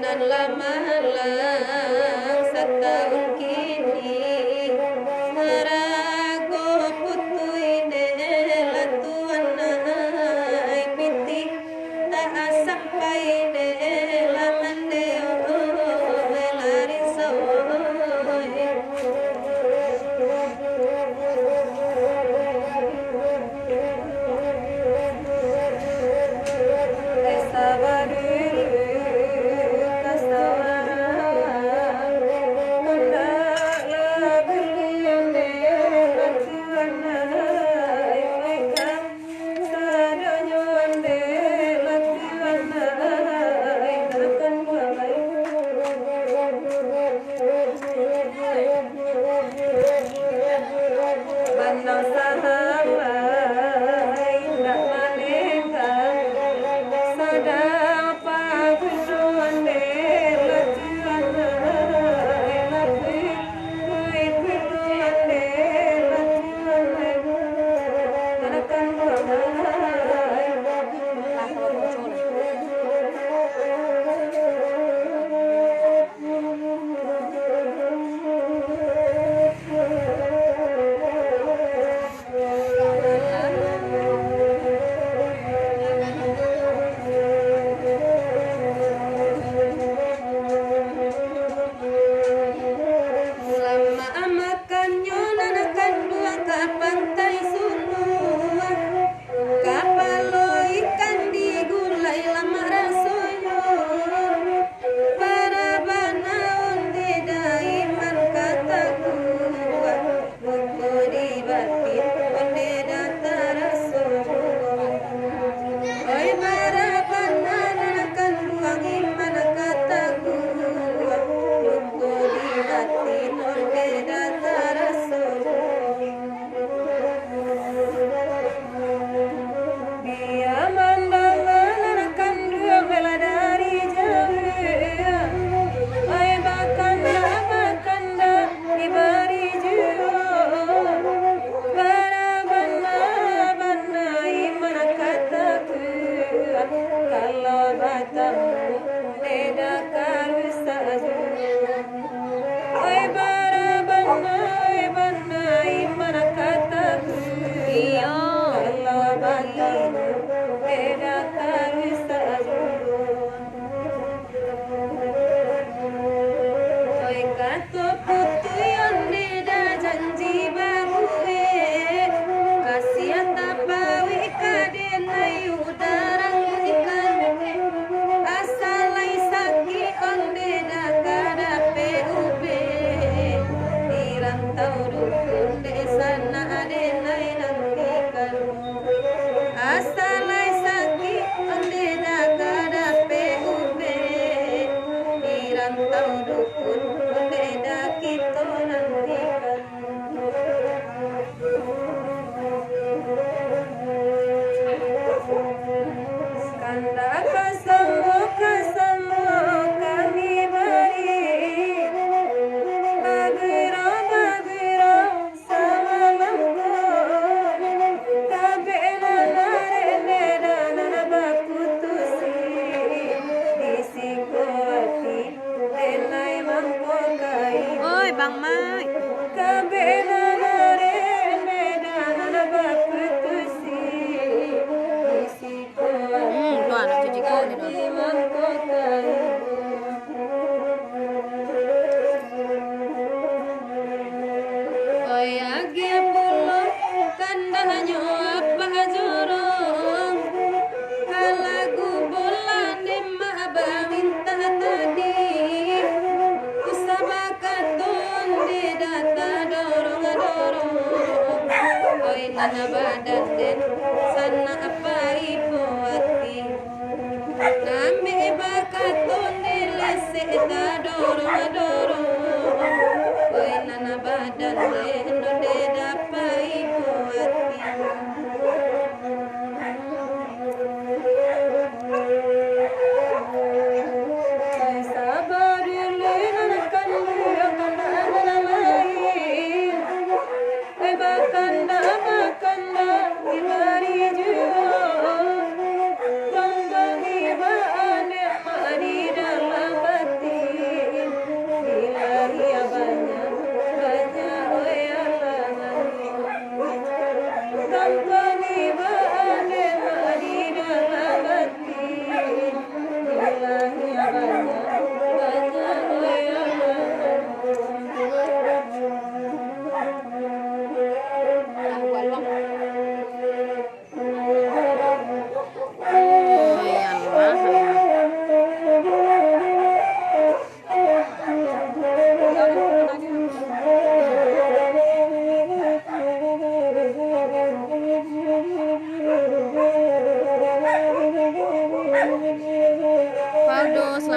nan lamalang setahun kini harago putuin latuan ay piti tak sampai laman deo melari Bang Mai. Tuh anak cuci kali nana badan den sana apa ibuati nami bakatun dilese ta doro oi nana badan den no de dapa ibuati Bye.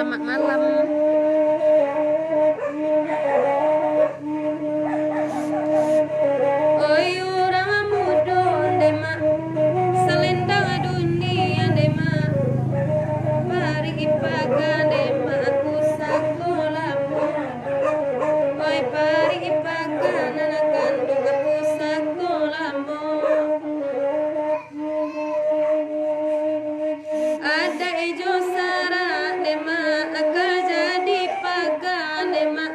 selamat malam. Oi orang muda dema selendang dunia dema pari ipaga dema aku sakolamu. Oi pari ipaga nana kandung aku sakolamu. Ada ijo sara dema aka jadi paga dema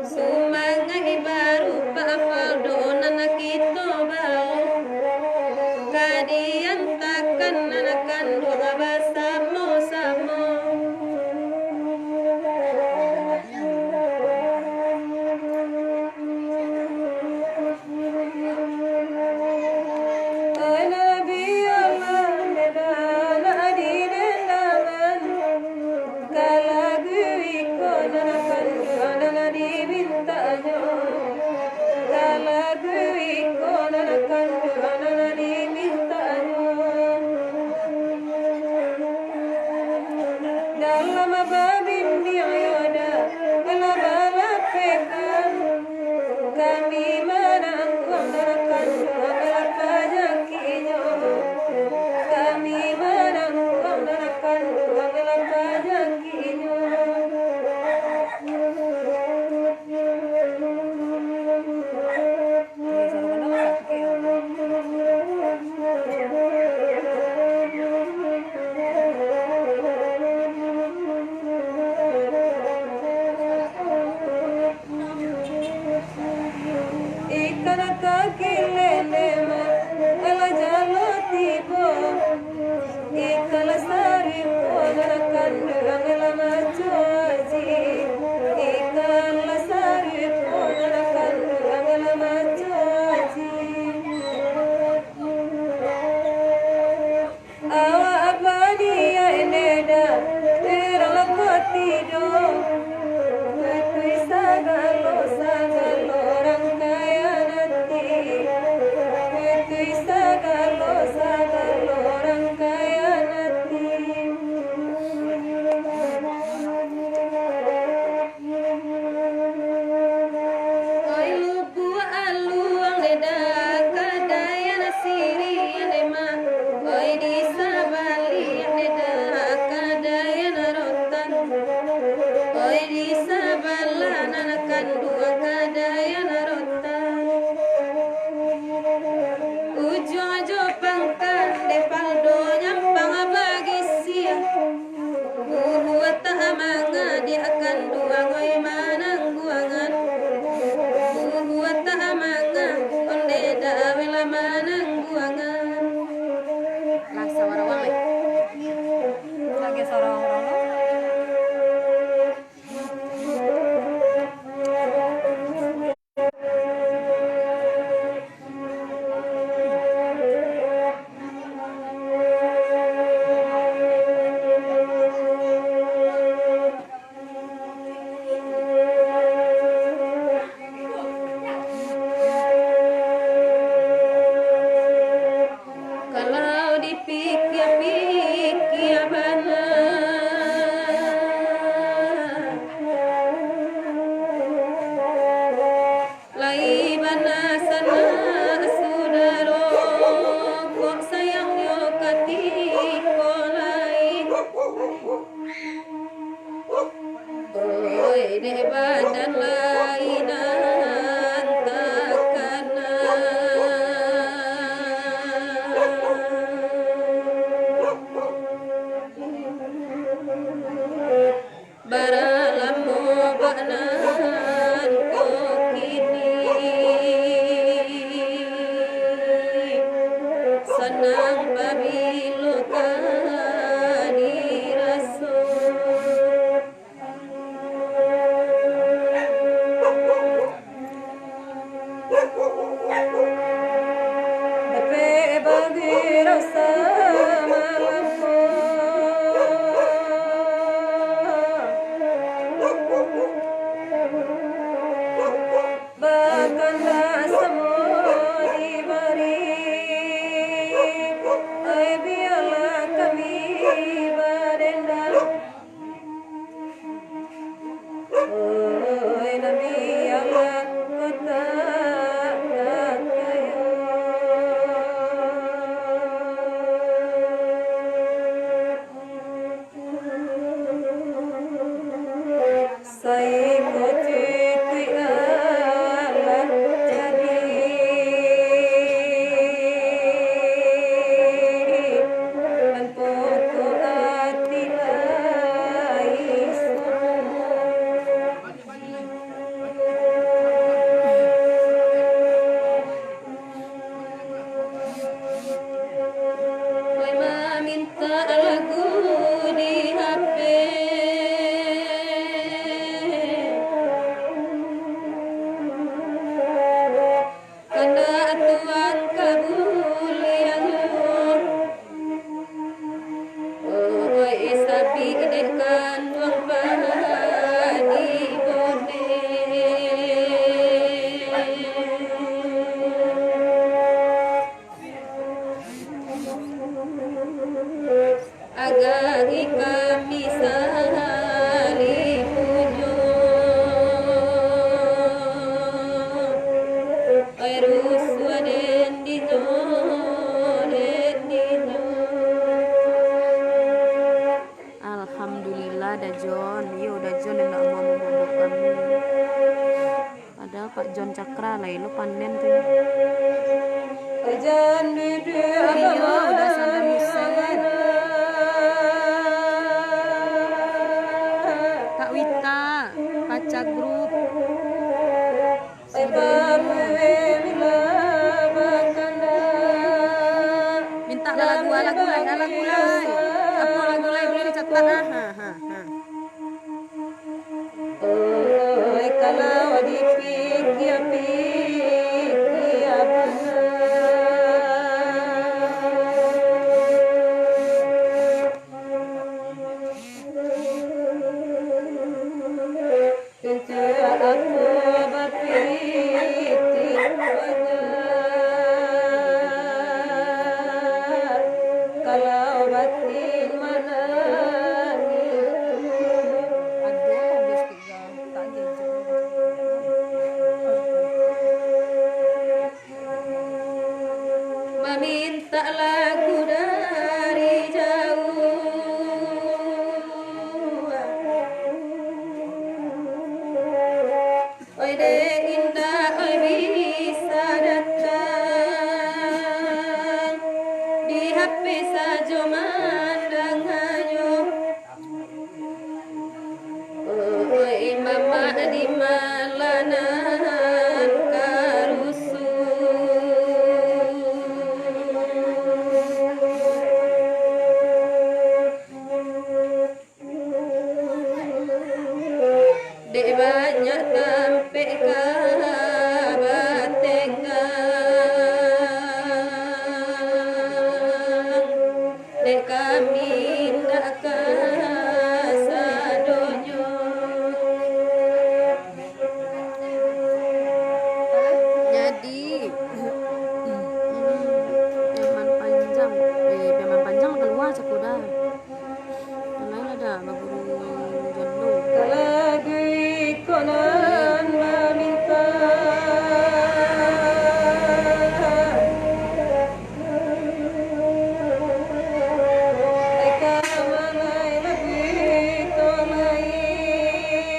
sumangai baru pafaldo nana kito bau kadian takkan nana kandung abasamo samo. Dalam babim diyoda Alabala pekan kami menanggung narakan pajakinya kami menanggung narakan pajakinya. Alhamdulillah dah John, yo dah John yang nak mau membobok kami. Padahal Pak John Cakra lah, lo panen tuh. Iyo udah sampai Muset. Kak Wita, Paca Grup. Minta lagu lain. Apa lagu lain boleh dicatat? Kalau dipikir kalau batin mana meminta lagu dari jauh, oi dek indah oi bisa datang di HP saja mandangannya, oi mama di malanan karusu. Dek banyak sampai kabatengan, dek kami ndak kasadonyo. Jadi Peman Panjang, Peman Panjang keluar cakuda. Yang lain ada baburu jondo. Lagi konon meminta eka malai lagi tolai.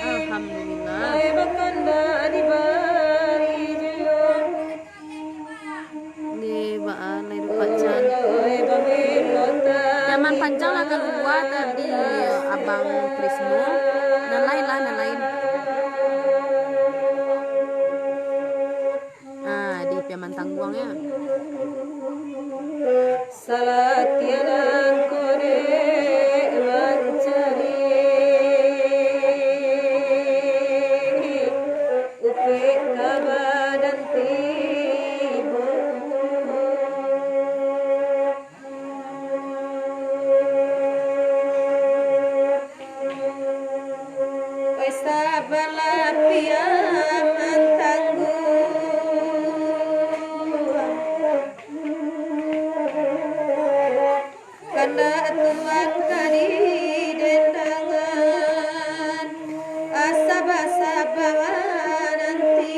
Alhamdulillah. Ai bakanda di bari jilon Di baan lai Pacan. oi babilota Peman Panjang lah keluar tadi Abang Prisno. Dan lain. Di Peman Tangguang ya. salah tiada kode mencari upik kabadan tiba. Oi sabarlah piaman karena Tuhan kali dendangan asab-asab nanti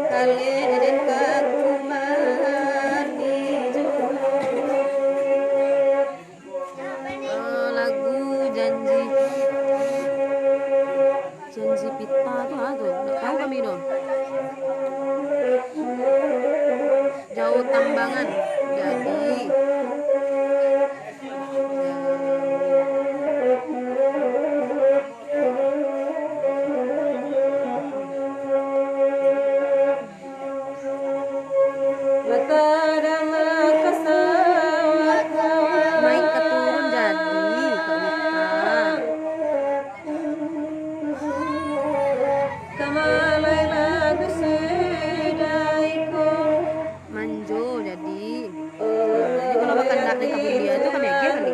kali den kakumani lagu janji pita tuh tuh nggak tahu kami dong. Jauh Tambangan jadi naik ke turun jadi Kak Wita. Manjo jadi. Nah, ini kalau makan dak di kampung dia itu kan mege kali.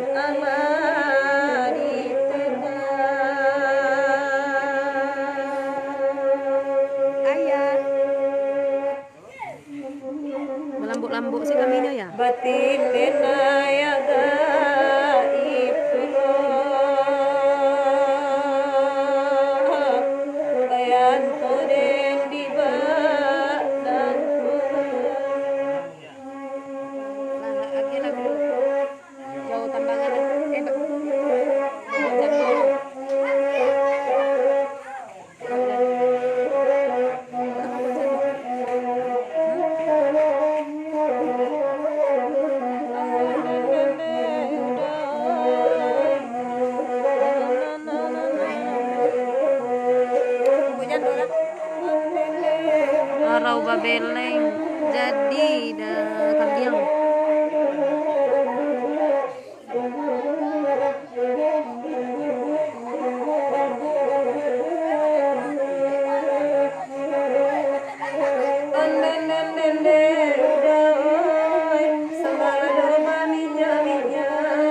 Ayah. Melambuk-lambuk sih kami ini ya. Batin menaya gaib bayan toden di badan Lagi lagu Jauh Tambangan. Rau babeleng jadi dah kambiang.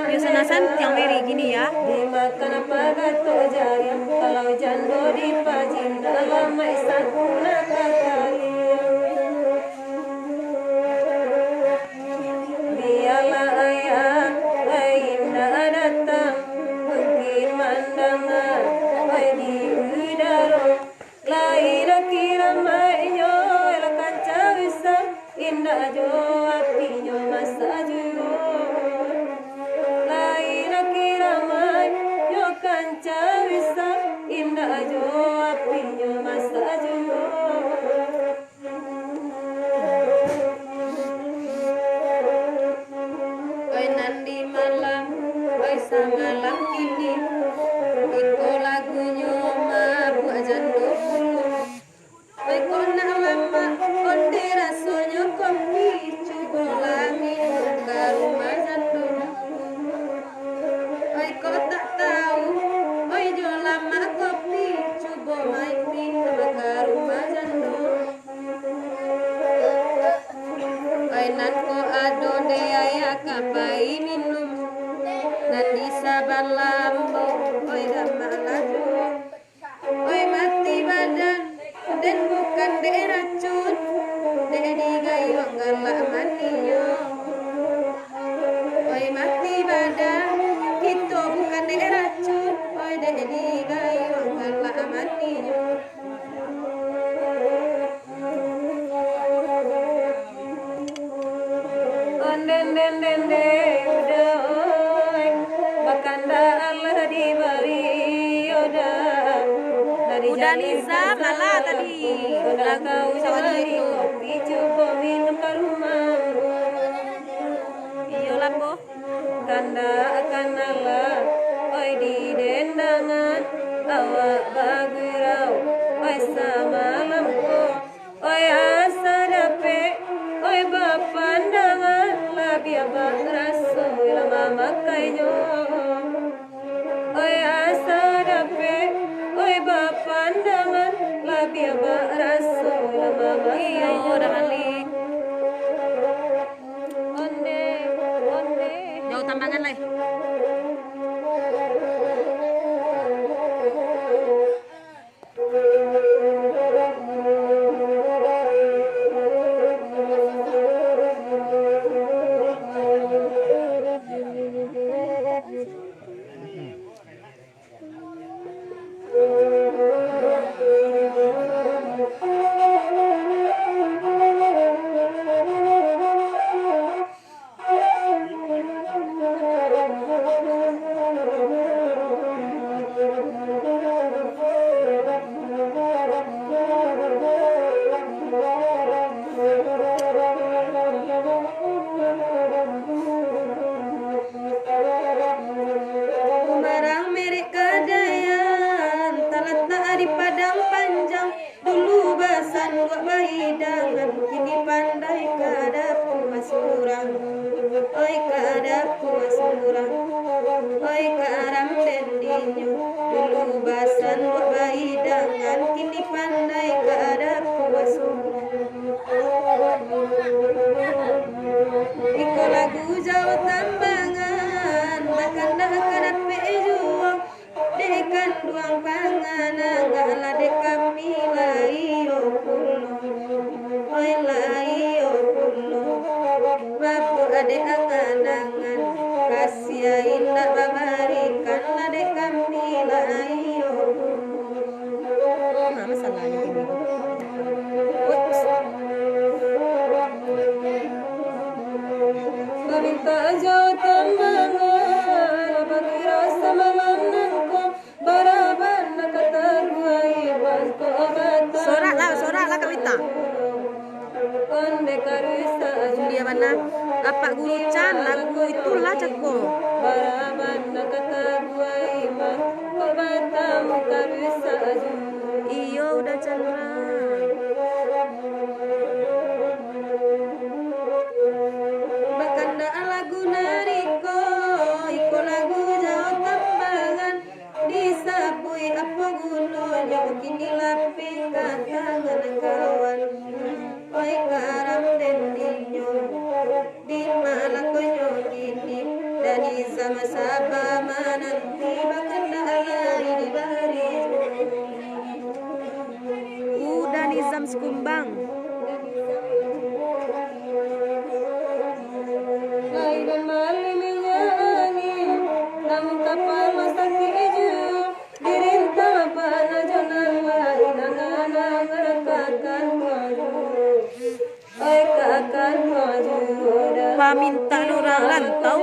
Biasanya yang meri gini ya. dimakan pagato jari kalau jando dipajin dalam maisakuna kakari biarlah ayah aimna datang mungkin mandangan ay di udaro laira kira mayo elakan cawisa indah jo apinya masa juyo kanca bisa indah jo apinya masa jo oi nandi malam oi samalam kini iko lagunya mabu jando oi kona lama onde rasanya kopi cuko lami ke rumah jando oi kau tak tahu oi jo lama kopi coba main minum ke rumah jando oi nan ko ado de ayah kapai minum nan di sabar lambo oi gamalado oi mati badan dan bukan de racun de digayung galak maniyo oi mati badan itu bukan de racun oi de digayung galak maniyo onden den den de udah bakanda Allah diberi yoda dari Udah Nisa malah tadi lagu sama itu. coba minum ke rumah Iyo lambo. kanda akan Allah oi di dendangan awak bagurau oi samalamku oi asa dape oi bapandangan labia rasul mama kainyo oi asa dape oi bapandangan labia rasul mama Iyo udah balik. onde onde Jauh Tambangan lah. buat hidangan kini pandai kadapu masurang oi kadapu masurang oi karam dendinyo dulu basan buat hidangan kini pandai kadapu masurang iko lagu Jawa Tambangan bahkan dah kadape juang dekan duang panganan gala dekam nilai okulo oi lai okulo bapu ade angan-angan kasih indah babarikan la dekam nilai okulo nah masalahnya ini minta Jawa Tambangan bagi rasa memenangku baraban kata gue bantu obat sorak lah kawita konde karisa dia mana apa guru can lagu itulah cakko baraban kata gue bantu obat karisa iyo udah chandra lagu nariko iko lagu Jawa Tambangan disapui apa gunanya kini lapi katangan kawan oi karam dendinyo di malakonyo kini dari sama-sama menanti bahkan alai di baris udah nizam sekumbang dan maliminya angin namun kapal masa keju dirintah pada jonan lain kakak maju oi kakak maju paminta orang rantau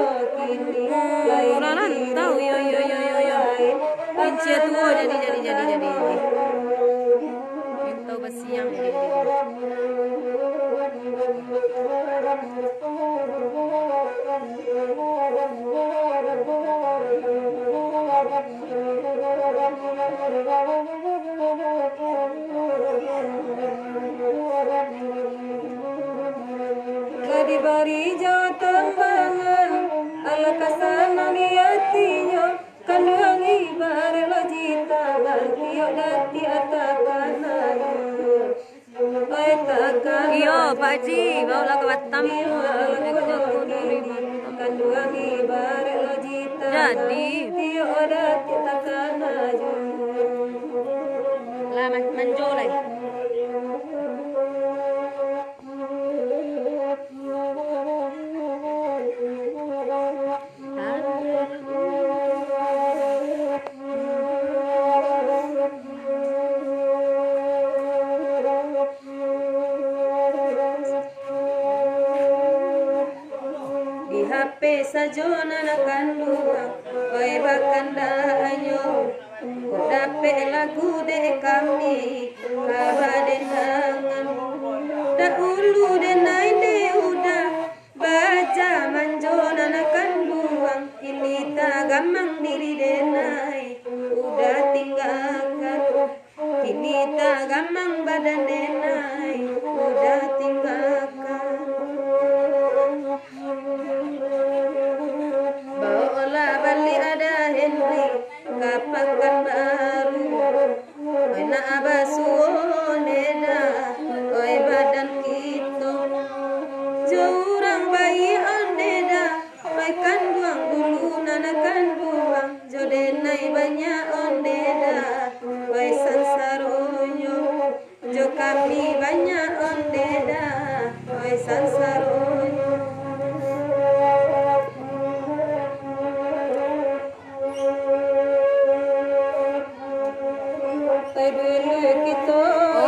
yo pince tuo jadi minta besiang Gadi bari Jawa Tambangan ala kasana niatinya kanduangi bare lojita barkiyo dati atakana iyo Pak Haji bawa ke Batam kanduangi bare lojita jadi tiyo dati atakana lah manjo lagi HP sajona na kandua oi bakanda anyo dape lagu de kami kabaden hangan dahulu de nainde udah baca manjona na kanduang kini tagamang diri denai udah tinggalkan kini tagamang badan denai udah tinggalkan bali ada Henry kapakan baru oi na abasuoneda oi badan kita jurang bayi ondeda oi kanduang dulu nana kanduang jodenai banyak ondeda oi sansaronyo jo kami banyak ondeda oi sansaronyo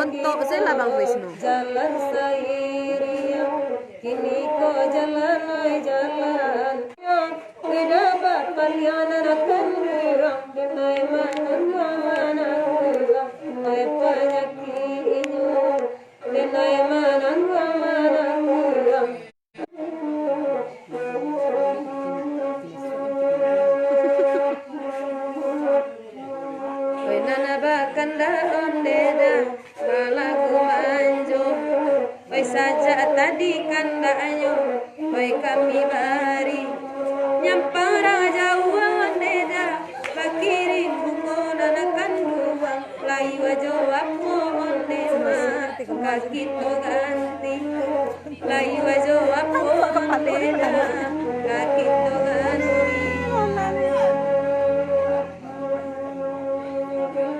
untuk saya Bang Wisnu jalan sairia kini ko jalan tidak dapat palianan akan murah denai mana ai panyakinya denai mana murah Nana bakanda ondeda malagu manjo oi saja tadi kandanyo, oi kami bari nyampara jauh neda bakiri bungona na kanduang lai wajo apo ondema kakito ganti lai wajo apo ondeda kakito ganti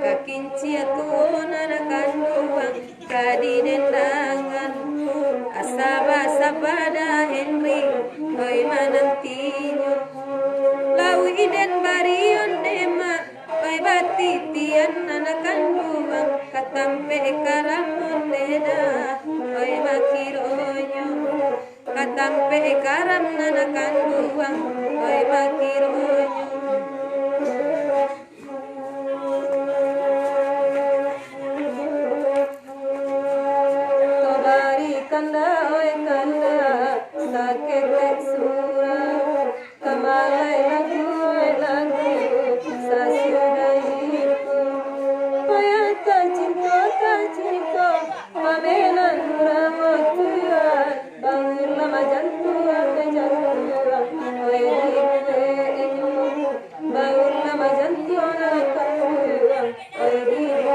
kakinci tuona na kanduang kadi dendangan asaba sabada Henry oi manantinyo lawi iden barion dema oi batitian anak kanduang katampe karamon deda oi makironyo katampe karam anak kanduang oi makironyo kanda oi kanda sakit sura kamalai lagu sasudahiku payata cinta pamenan ramotua bangun lama jantung oi dikenyo bangun lama jantung oi dikenyo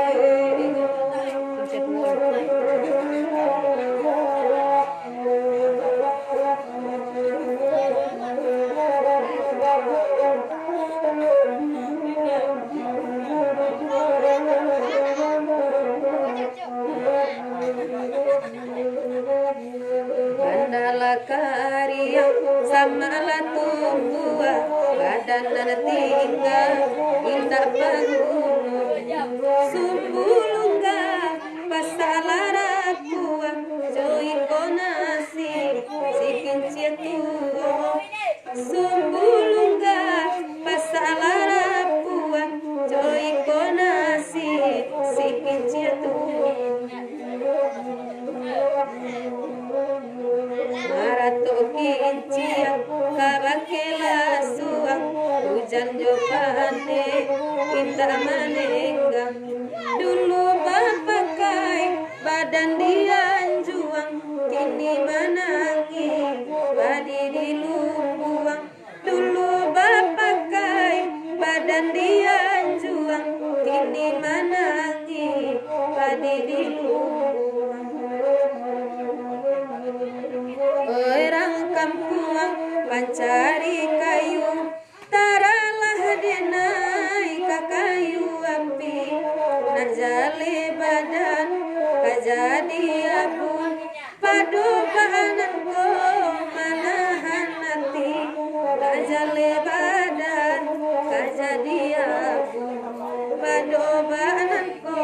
Bandala karya sama la tua badan tinggal indah bangun sumbulungga pasalaraku joy konasi sikin ciatu sumbulungga pasalaraku joy konasi sikin ciatu marato kincia kabakela suang hujan jopane kita manengga dulu bapakai badan dianjuang kini menangi badi dilupuang dulu bapakai badan dianjuang kini menangi badi dilupuang orang kampung pancari kayu taralah denai kakayu api nak jale badan kajadi abun padu bahanan ko manahan hati nak jale badan kajadi abun padu bahanan ko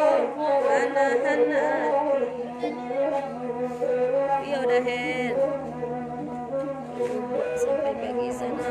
manahan hati yo dahen sampai pagi sana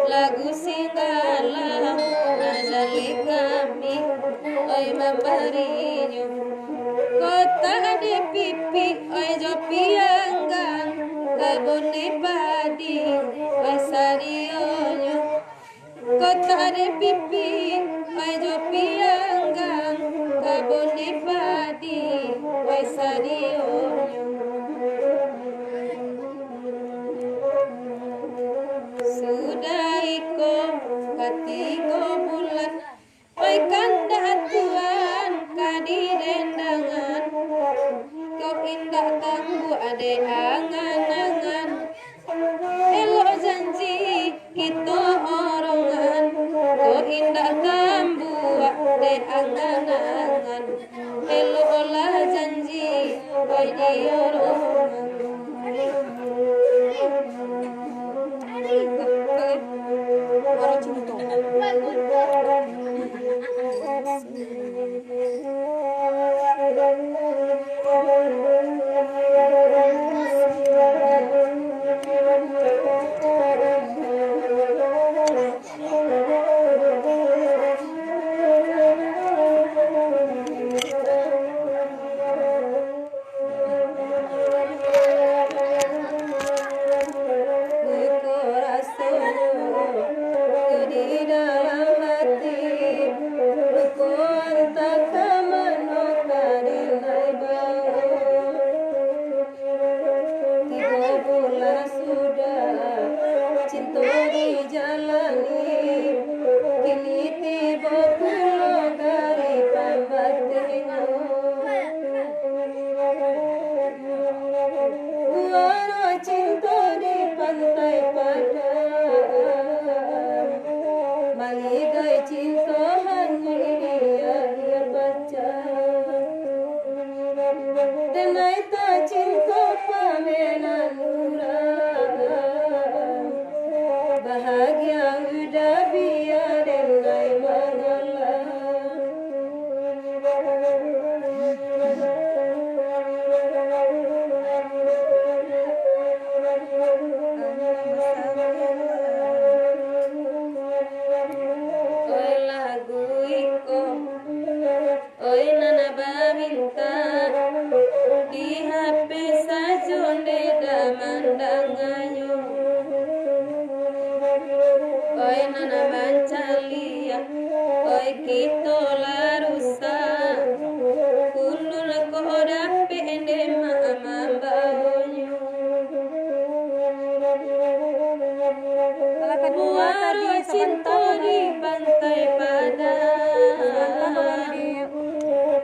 lagu singgala nazali kami oi membarinya kota de pipi oi jopi anggang kabone padi oi sarionyo kota de pipi oi jopi anggang kabone padi oi sarionyo sudah iko hati ko bulan oi kanda angan-angan elo olah janji oi diorongan Orang cinta.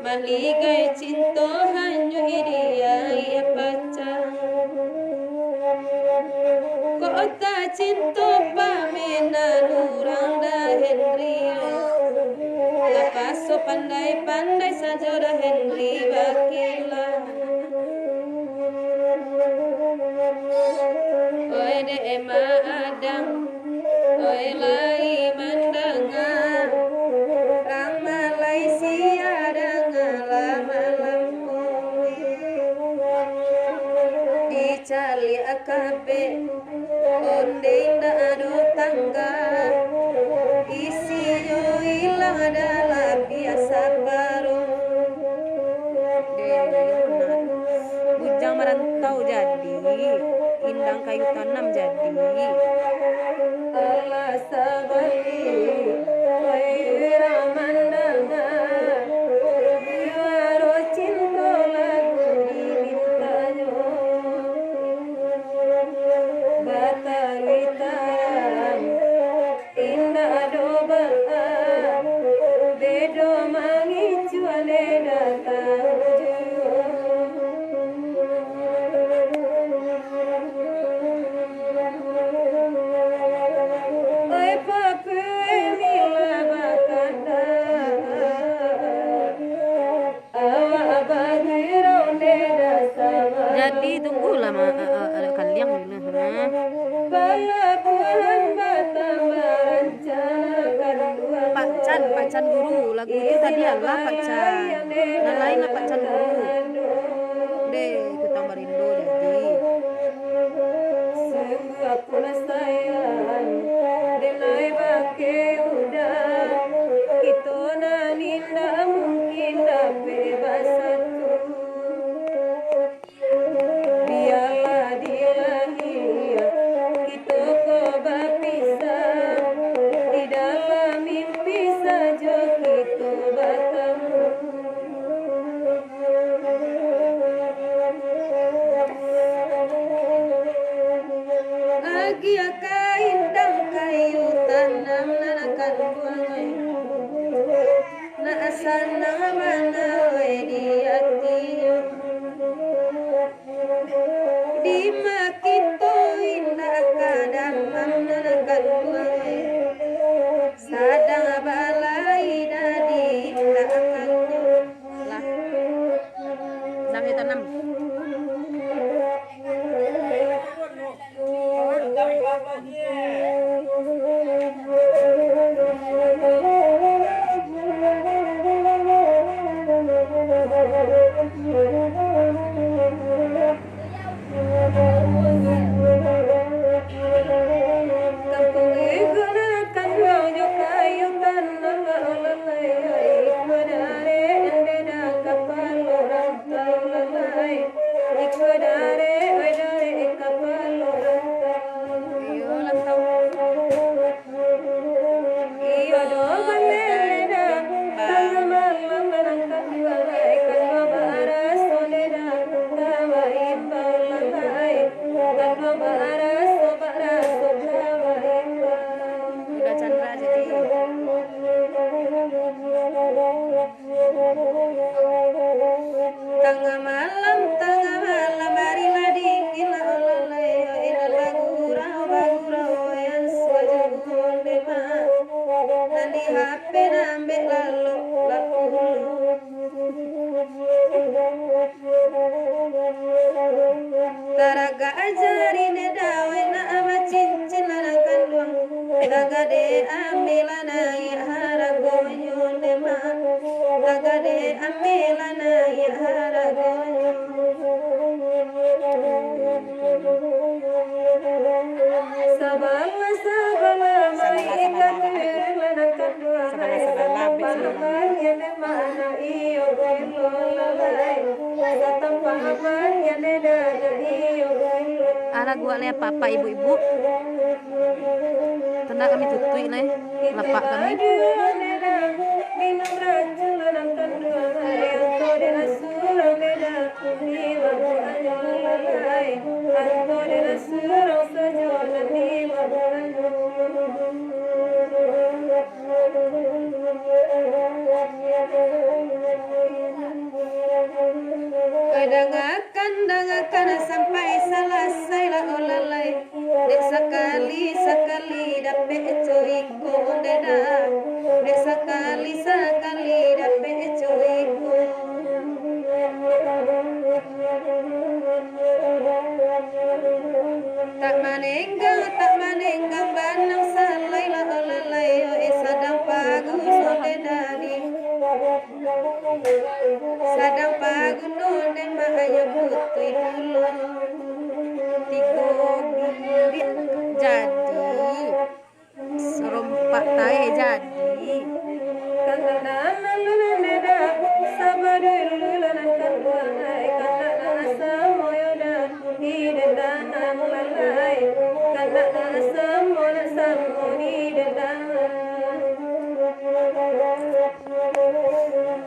Maligai cinta hanyu iria ia pacar Kota cinta pamena lurang dah Henry Lapaso pandai-pandai saja dah Henry bakila Oi de ema adang Oi lai mendengar Rang Malaysia Dicali akabe onde indah ado tangga isi yo ilang adalah biasa baru Bujang merantau jadi, indang kayu tanam jadi. Allah sabari oi ramandanga biwaro cinta lagu dimintayo Batarwitan indah doba bedo mangicu ane datang Oi papu mila bakanda awa bagiro ne dasama Jadi tunggulah ada kaliang dulu. Pelabuhan Batam merencanakan Pacan guru. Lagu itu tadi adalah Pacan. Dan lainnya Pacan guru. Deh, itu tambah Indo jadi. Sungguh aku sayang Denai bake udah Kita naninda mungkin dapat bersatu Biarlah dilahir Kita kau berpisah Di dalam mimpi saja kita bertemu Agia kain dan kayu tanam nanakan buangai Na asana mana we di hatinya Di makito indah kadang nanakan buangai Sadang balai dadi tanam. Udah Chandra jadi. Tengah malam marilah dingin olalai inal bagurau yang swajul dema nani HP nambe lalu taraga ajarin dawe na ama cincin lanakan luang tagade ambilana ya haragonyo dema tagade ambilana ya haragonyo sabala mai ikat lanakan luang sabala yane mana iyo lalai satampaman yane dana iyo Ara gua lihat papa ibu-ibu. Tenda kami tutui nih, lapak kami. Dengarkan sampai selesai lah olalai dek sekali dapet coiko deda dek sekali dapet coiko tak manenggang banang salai lah olalai sadang pagus deda sadang pagunun dan bahaya putih dulu Tiga bibit jadi. Serompak tae jadi. kanana naluneda sabarululanan kanduanai kanana samoyoda hidedahan lalai kanana samona samonidedahan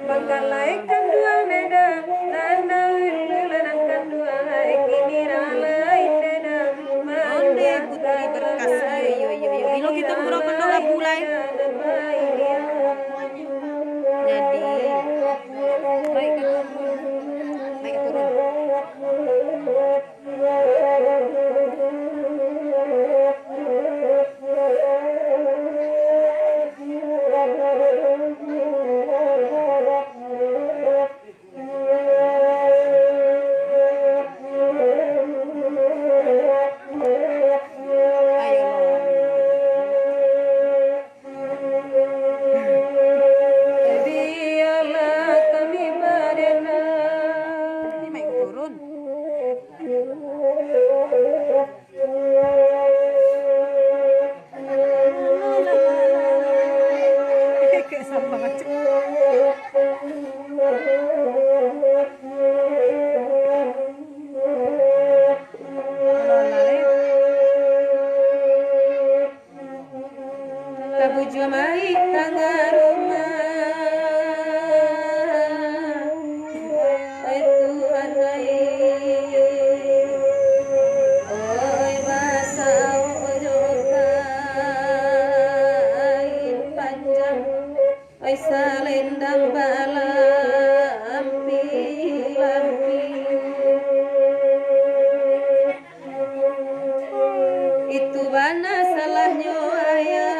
bangkalai kanduaneda nana ululanan kanduanai kiniralai deda Onde putri berkas. Yo. Bilo kita murah pendoa mulai. Jadi baik turun. Ini baik turun. Kayak sampah kecil. Tabuju mai tangga rumah itu anai oi basau ojokain panjang oi salendang bala lampi itu bana salahnya ayah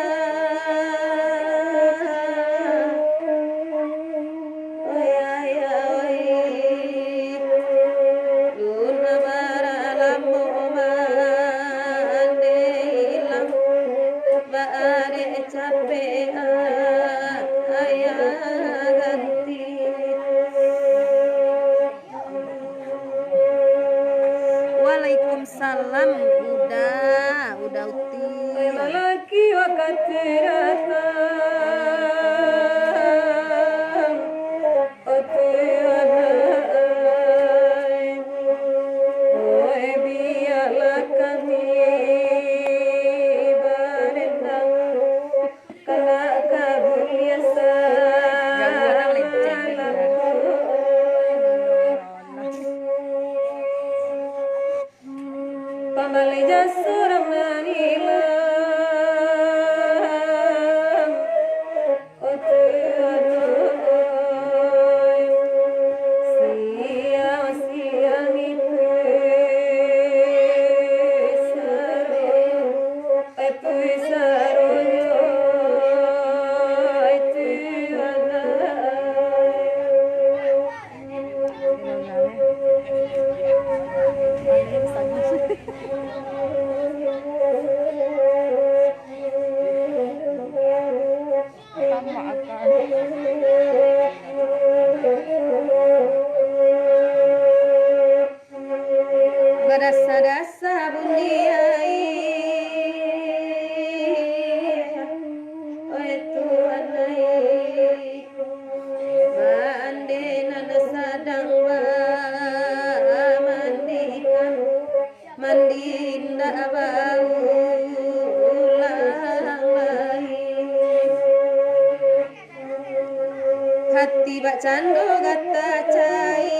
hati bak cando gata cai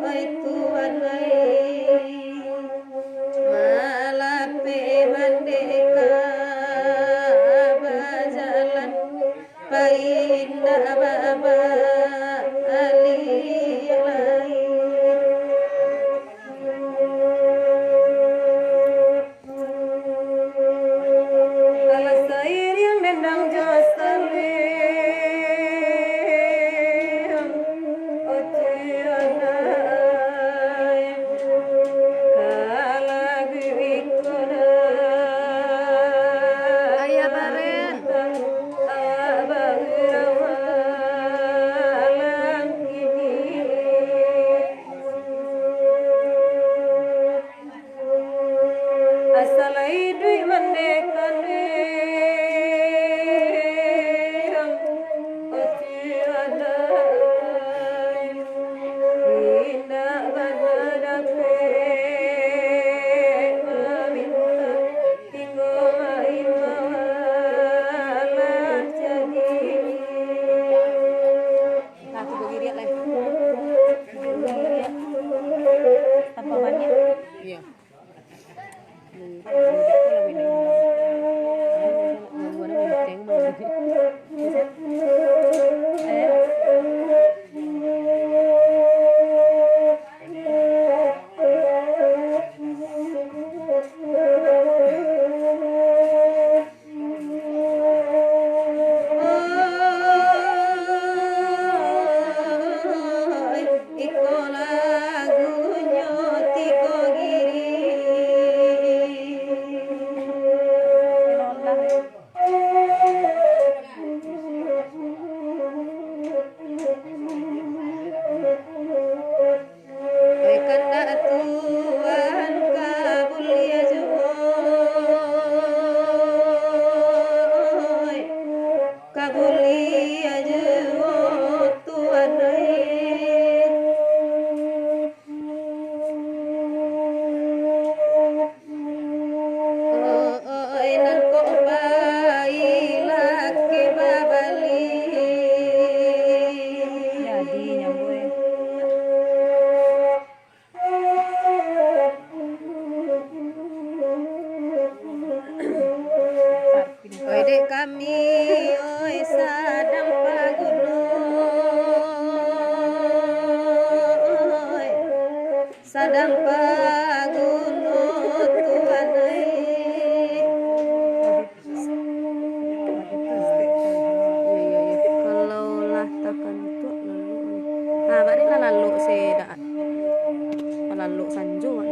oi tuan ai malape mandeka bajalan painda baba ali lai alas air yang nendang josale ayah baren asalai dui mandekane tanpa banyak. Iya. Kami oi sadang pagunoi sadang pagunoi tuan ai kalau lah takkan tu lalu bari lah lalu seda lalu sanjo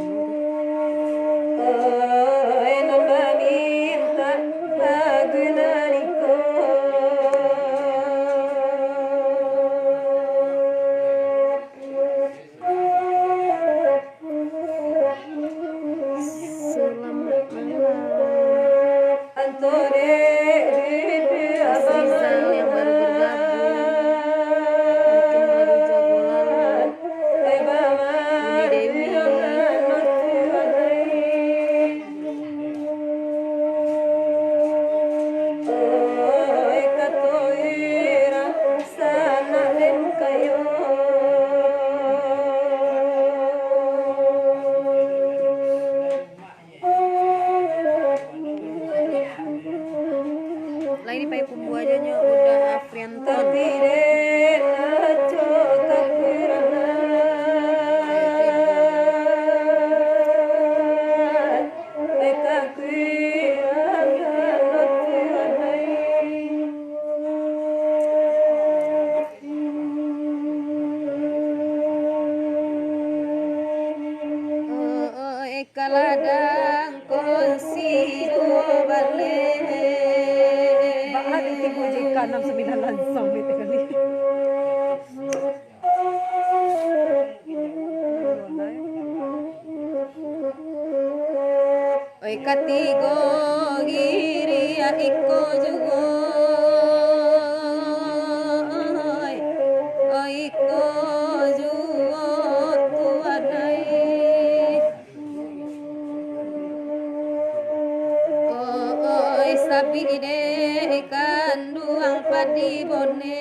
ini pakai kumbu aja nya udah Afrianton kaladang konsi dua balik Bahan itu jika 69 langsung gitu kali. Oi katigo giri ya iko jugo oi iko jugo tuanai oi sapi ide ikan padi bone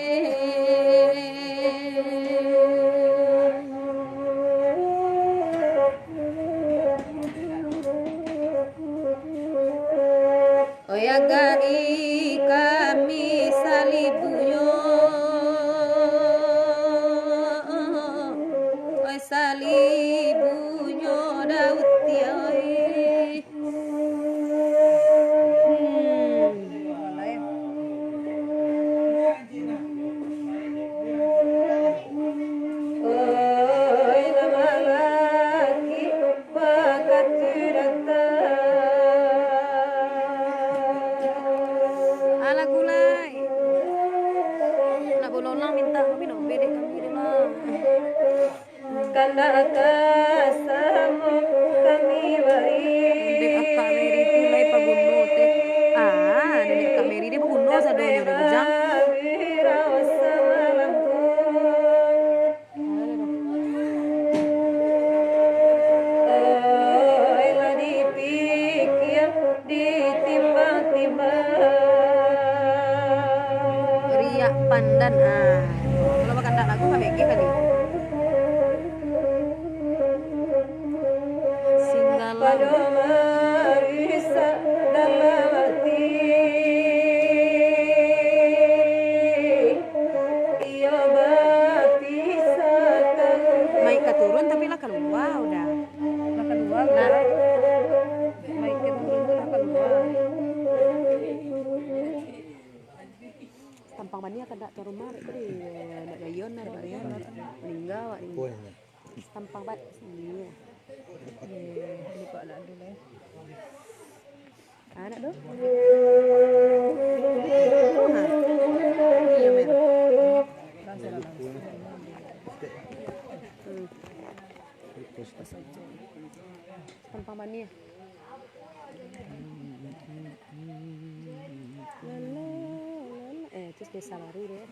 Oyagai kami salibunyo Oi salibunyo dauti oi Oi namalaki pakaturata Ala gulai nak bolong minta kami no bedek kami lah Kanda kasamu kami wari Dek akak Mary tulai pagunno teh nenek Kak Mary dia pagunno sadonyo de bujang Riak pandan kalau makan tak lagu kami kali Padomarisa dalam hati Iyo batisa Maik keturun tapi lah keluar udah Lah keluar Maik keturun tuh lah keluar Tampang mania kada ke rumah itu di ada gayon meninggal tampang bat iya lupa lah dulu anak dong iya mer tampang mania terus desa baru deh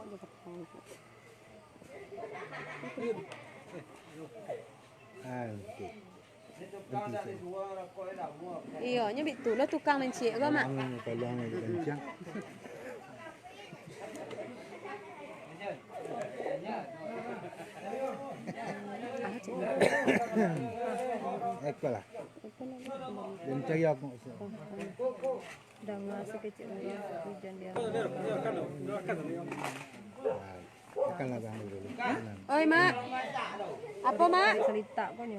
aja ketemu. Oke. Iya, nya bitu lo tukang mencik gua mak. Tolong itu kencang. Ah, cik. Ekor lah. Dan cari aku. Udah masih kecil hujan dia. Akan lah bang dulu. Oi mak, apa mak? Cerita punya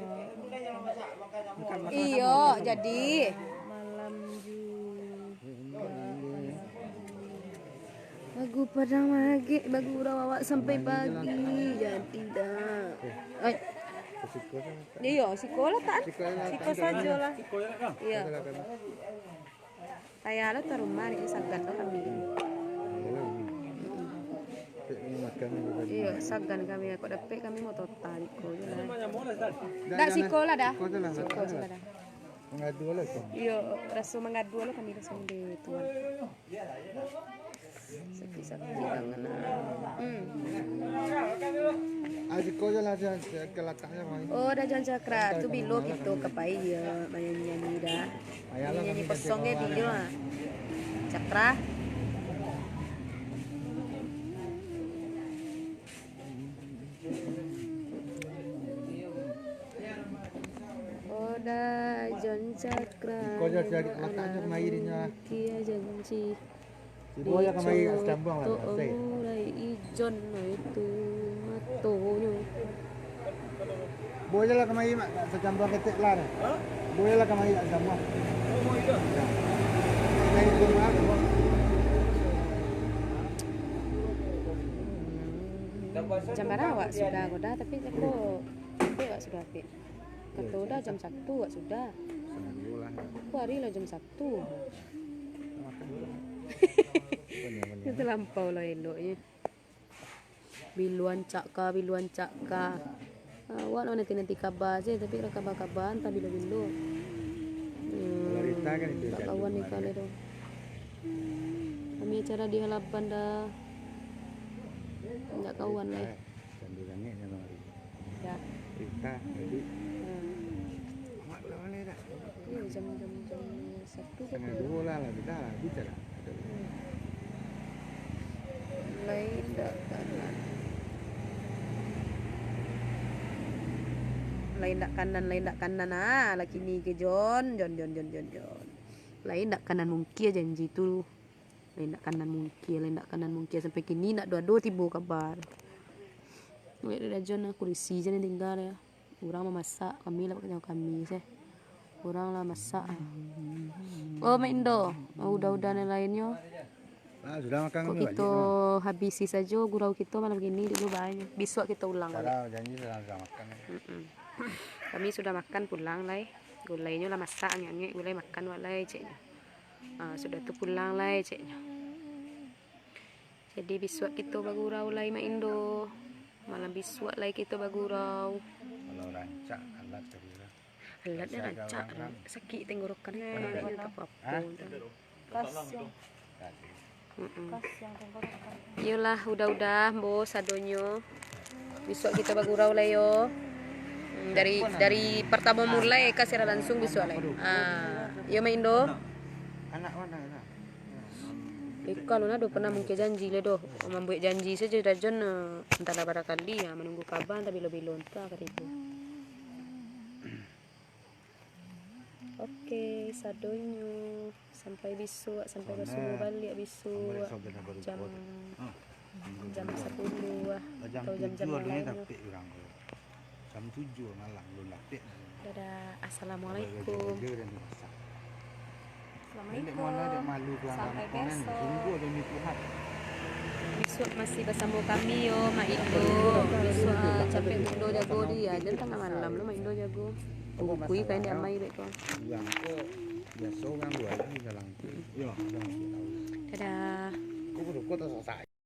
Iya, jadi malam juga. bagu pada magi, bagu rawa sampai pagi, jadi dah. Iya, sekolah tak? Siko saja lah. Iya. Kayak lo taruh mari sagan lo kami. Iya, sagan kami aku dapat kami mau total iko je lah. Dak sekolah dah. Sekolah dah. Mengadu lah kan. Iya, rasa mengadu lo kami rasa di tuan. Sakit-sakit tangan. Adik kau je lah kelataknya bang. Oh, dah jangan cakra tu bilo gitu kepai ya, banyak nyanyi dah. Nyanyi kosongnya dia. Cakra. Oh, dah jangan cakra. Kau je cari kelataknya kemairinya. Kia janji. Dua yang kemairi sambung lah. Mulai ijon itu matonya. Boleh lah kemairi mak secambang ketik lah. Boleh lah kemairi sambung. Oh itu. Ini rumah. Jam awak sudah goda tapi aku awak sudah pi. Kata udah jam 1 awak sudah. Aku hari lah jam 1. Itu lampau lah eloknya. Biluan cakka. Awak nanti kabar je tapi lah kabar entah bila. Larita kan itu. Tak kawan ni kali tu. Kami acara di halapan dah. Tak kawan lah. Sandungannya memang. Ya. Rita jadi. Mak lawan ni dah. Iya jam 1 Setengah 2 lah kita bicara. Lain dak kanan. Lain dak kanan laki ni ke John. Lain dak kanan mungkin janji tu. Lain dak kanan mungkin sampai kini nak dua tiba kabar. Wei dah John aku risi je ni tinggal ya. Orang memasak, kami lah kerja kami seh. Orang lah masak. Oh Mak Indo, udah yang lainnya. Sudah makan Kok kita habisi saja gurau kita malam gini dulu banyak. Besok kita ulang lagi. Kalau janji sudah makan. Kami sudah makan pulang lah. Gulainya lah masak nyanyi, gulai makan walai ceknya. Sudah tu pulang lah ceknya. Jadi besok kita bagurau lah Mak Indo. Malam besok lah kita bagurau. Kalau rancak alat terus. Alatnya rancak, sakit tenggorokan tak apa-apa. Iyalah udah bos adonyo. Besok kita bagurau lah yo. Dari pertama mulai kasih langsung besok lah. Yo Mak Indo. Anak mana lah? Kalau nak pernah mungkin janji le doh. Membuat janji saja dah John entahlah barangkali ya menunggu kabar tapi lebih lontar kata itu. Oke, sadonyo sampai besok sampai subuh balik besok jam 10 atau jam-jam lain. Jam 7 malam belum lapik. Dadah, assalamualaikum. Sampai besok. Besok masih bersama kami yo Mak Indo. Besok capek Indo jago dia. Dia tengah malam lo Mak Indo jago. Bukui kain dia amai baik kau. Yang ko biasa orang dua lagi dalam. Yo, Dadah. Kau tak selesai.